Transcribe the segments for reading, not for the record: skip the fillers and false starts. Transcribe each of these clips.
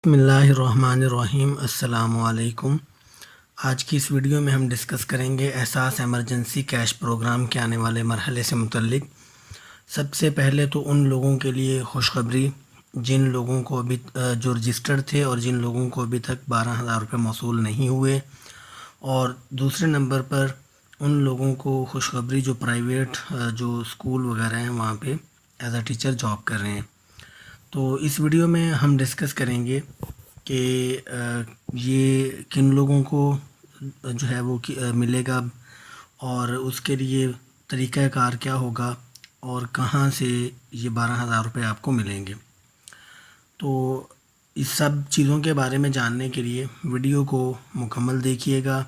بسم اللہ الرحمن الرحیم۔ السلام علیکم۔ آج کی اس ویڈیو میں ہم ڈسکس کریں گے احساس ایمرجنسی کیش پروگرام کے آنے والے مرحلے سے متعلق۔ سب سے پہلے تو ان لوگوں کے لیے خوشخبری جن لوگوں کو ابھی جو رجسٹرڈ تھے اور جن لوگوں کو ابھی تک 12,000 روپے موصول نہیں ہوئے، اور دوسرے نمبر پر ان لوگوں کو خوشخبری جو پرائیویٹ جو اسکول وغیرہ ہیں وہاں پہ ایز اے ٹیچر جاب کر رہے ہیں۔ تو اس ویڈیو میں ہم ڈسکس کریں گے کہ یہ کن لوگوں کو جو ہے وہ ملے گا، اور اس کے لیے طریقہ کار کیا ہوگا، اور کہاں سے یہ 12,000 روپے آپ کو ملیں گے۔ تو اس سب چیزوں کے بارے میں جاننے کے لیے ویڈیو کو مکمل دیکھیے گا،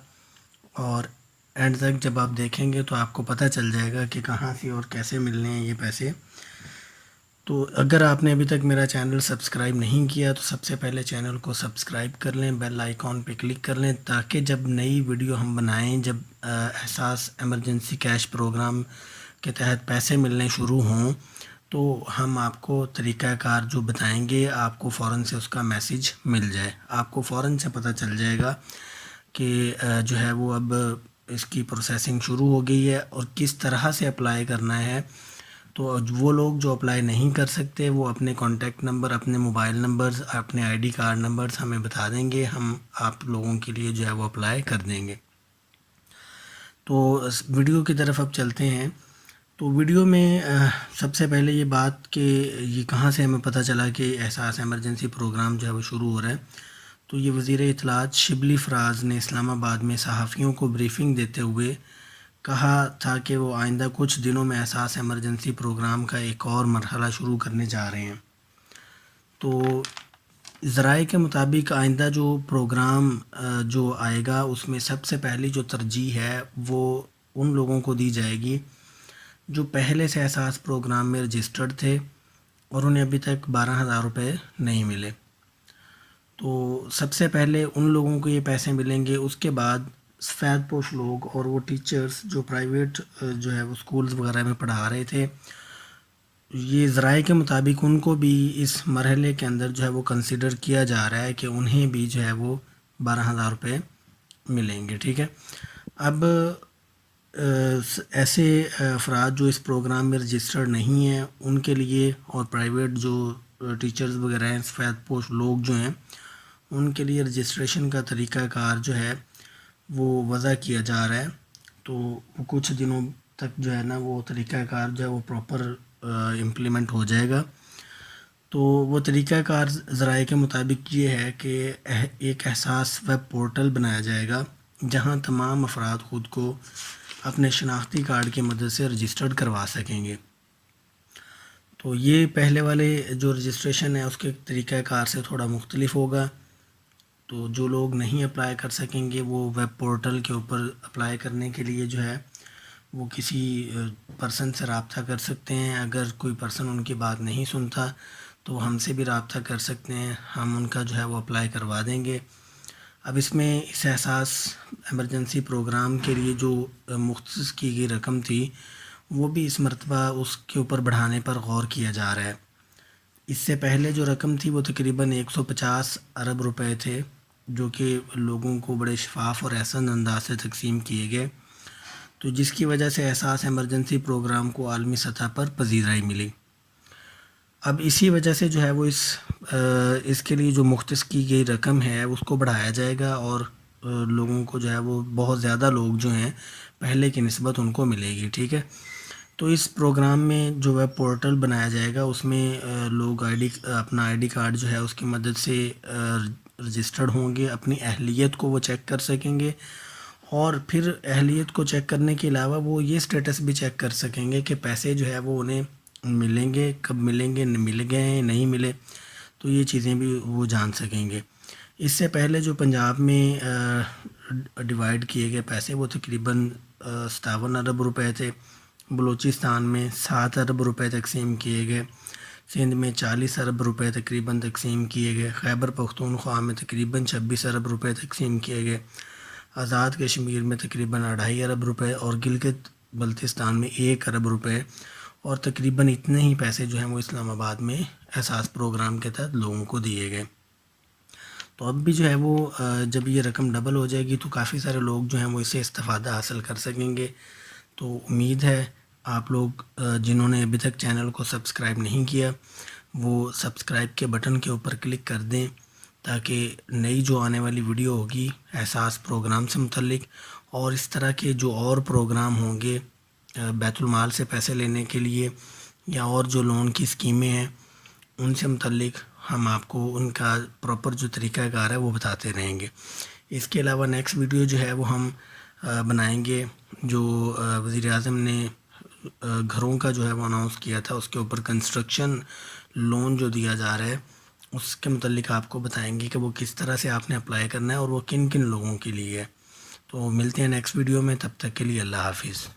اور اینڈ تک جب آپ دیکھیں گے تو آپ کو پتہ چل جائے گا کہ کہاں سے اور کیسے ملنے ہیں یہ پیسے۔ تو اگر آپ نے ابھی تک میرا چینل سبسکرائب نہیں کیا تو سب سے پہلے چینل کو سبسکرائب کر لیں، بیل آئیکن پہ کلک کر لیں، تاکہ جب نئی ویڈیو ہم بنائیں، جب احساس ایمرجنسی کیش پروگرام کے تحت پیسے ملنے شروع ہوں، تو ہم آپ کو طریقہ کار جو بتائیں گے آپ کو فوراً سے اس کا میسیج مل جائے، آپ کو فوراً سے پتہ چل جائے گا کہ جو ہے وہ اب اس کی پروسیسنگ شروع ہو گئی ہے اور کس طرح سے اپلائی کرنا ہے۔ تو وہ لوگ جو اپلائی نہیں کر سکتے وہ اپنے کانٹیکٹ نمبر، اپنے موبائل نمبرز، اپنے آئی ڈی کارڈ نمبرز ہمیں بتا دیں گے، ہم آپ لوگوں کے لیے جو ہے وہ اپلائی کر دیں گے۔ تو اس ویڈیو کی طرف اب چلتے ہیں۔ تو ویڈیو میں سب سے پہلے یہ بات کہ یہ کہاں سے ہمیں پتہ چلا کہ احساس ایمرجنسی پروگرام جو ہے وہ شروع ہو رہا ہے، تو یہ وزیر اطلاعات شبلی فراز نے اسلام آباد میں صحافیوں کو بریفنگ دیتے ہوئے کہا تھا کہ وہ آئندہ کچھ دنوں میں احساس ایمرجنسی پروگرام کا ایک اور مرحلہ شروع کرنے جا رہے ہیں۔ تو ذرائع کے مطابق آئندہ جو پروگرام جو آئے گا اس میں سب سے پہلی جو ترجیح ہے وہ ان لوگوں کو دی جائے گی جو پہلے سے احساس پروگرام میں رجسٹرڈ تھے اور انہیں ابھی تک 12,000 روپے نہیں ملے۔ تو سب سے پہلے ان لوگوں کو یہ پیسے ملیں گے، اس کے بعد سفید پوش لوگ اور وہ ٹیچرز جو پرائیویٹ جو ہے وہ سکولز وغیرہ میں پڑھا رہے تھے، یہ ذرائع کے مطابق ان کو بھی اس مرحلے کے اندر جو ہے وہ کنسیڈر کیا جا رہا ہے کہ انہیں بھی جو ہے وہ 12,000 روپے ملیں گے۔ ٹھیک ہے، اب ایسے افراد جو اس پروگرام میں رجسٹرڈ نہیں ہیں ان کے لیے، اور پرائیویٹ جو ٹیچرز وغیرہ ہیں، سفید پوش لوگ جو ہیں، ان کے لیے رجسٹریشن کا طریقہ کار جو ہے وہ وضع کیا جا رہا ہے۔ تو وہ کچھ دنوں تک جو ہے نا وہ طریقہ کار جو ہے وہ پراپر امپلیمنٹ ہو جائے گا۔ تو وہ طریقہ کار ذرائع کے مطابق یہ ہے کہ ایک احساس ویب پورٹل بنایا جائے گا جہاں تمام افراد خود کو اپنے شناختی کارڈ کی مدد سے رجسٹرڈ کروا سکیں گے۔ تو یہ پہلے والے جو رجسٹریشن ہے اس کے طریقہ کار سے تھوڑا مختلف ہوگا۔ تو جو لوگ نہیں اپلائی کر سکیں گے وہ ویب پورٹل کے اوپر اپلائی کرنے کے لیے جو ہے وہ کسی پرسن سے رابطہ کر سکتے ہیں۔ اگر کوئی پرسن ان کی بات نہیں سنتا تو ہم سے بھی رابطہ کر سکتے ہیں، ہم ان کا جو ہے وہ اپلائی کروا دیں گے۔ اب اس میں اس احساس ایمرجنسی پروگرام کے لیے جو مختص کی گئی رقم تھی وہ بھی اس مرتبہ اس کے اوپر بڑھانے پر غور کیا جا رہا ہے۔ اس سے پہلے جو رقم تھی وہ تقریباً 150 ارب روپے تھے، جو کہ لوگوں کو بڑے شفاف اور احسن انداز سے تقسیم کیے گئے، تو جس کی وجہ سے احساس ایمرجنسی پروگرام کو عالمی سطح پر پذیرائی ملی۔ اب اسی وجہ سے جو ہے وہ اس کے لیے جو مختص کی گئی رقم ہے اس کو بڑھایا جائے گا، اور لوگوں کو جو ہے وہ بہت زیادہ لوگ جو ہیں پہلے کی نسبت ان کو ملے گی۔ ٹھیک ہے، تو اس پروگرام میں جو ویب پورٹل بنایا جائے گا اس میں لوگ اپنا آئی ڈی کارڈ جو ہے اس کی مدد سے رجسٹرڈ ہوں گے، اپنی اہلیت کو وہ چیک کر سکیں گے، اور پھر اہلیت کو چیک کرنے کے علاوہ وہ یہ سٹیٹس بھی چیک کر سکیں گے کہ پیسے جو ہے وہ انہیں ملیں گے، کب ملیں گے، مل گئے ہیں نہیں ملے، تو یہ چیزیں بھی وہ جان سکیں گے۔ اس سے پہلے جو پنجاب میں ڈیوائیڈ کیے گئے پیسے وہ تقریباً 57 ارب روپے تھے، بلوچستان میں 7 ارب روپے تقسیم کیے گئے، سندھ میں 40 ارب روپے تقریباً تقسیم کیے گئے، خیبر پختونخوا میں تقریباً 26 ارب روپے تقسیم کیے گئے، آزاد کشمیر میں تقریباً 2.5 ارب روپے، اور گلگت بلتستان میں 1 ارب روپے، اور تقریباً اتنے ہی پیسے جو ہیں وہ اسلام آباد میں احساس پروگرام کے تحت لوگوں کو دیے گئے۔ تو اب بھی جو ہے وہ جب یہ رقم ڈبل ہو جائے گی تو کافی سارے لوگ جو ہیں وہ اسے استفادہ حاصل کر سکیں گے۔ تو امید ہے آپ لوگ جنہوں نے ابھی تک چینل کو سبسکرائب نہیں کیا وہ سبسکرائب کے بٹن کے اوپر کلک کر دیں، تاکہ نئی جو آنے والی ویڈیو ہوگی احساس پروگرام سے متعلق اور اس طرح کے جو اور پروگرام ہوں گے بیت المال سے پیسے لینے کے لیے یا اور جو لون کی اسکیمیں ہیں ان سے متعلق، ہم آپ کو ان کا پراپر جو طریقہ کار ہے وہ بتاتے رہیں گے۔ اس کے علاوہ نیکسٹ ویڈیو جو ہے وہ ہم بنائیں گے جو وزیر اعظم نے گھروں کا جو ہے وہ اناؤنس کیا تھا، اس کے اوپر کنسٹرکشن لون جو دیا جا رہا ہے اس کے متعلق آپ کو بتائیں گے کہ وہ کس طرح سے آپ نے اپلائی کرنا ہے اور وہ کن کن لوگوں کے لیے ہے۔ تو ملتے ہیں نیکسٹ ویڈیو میں، تب تک کے لیے اللہ حافظ۔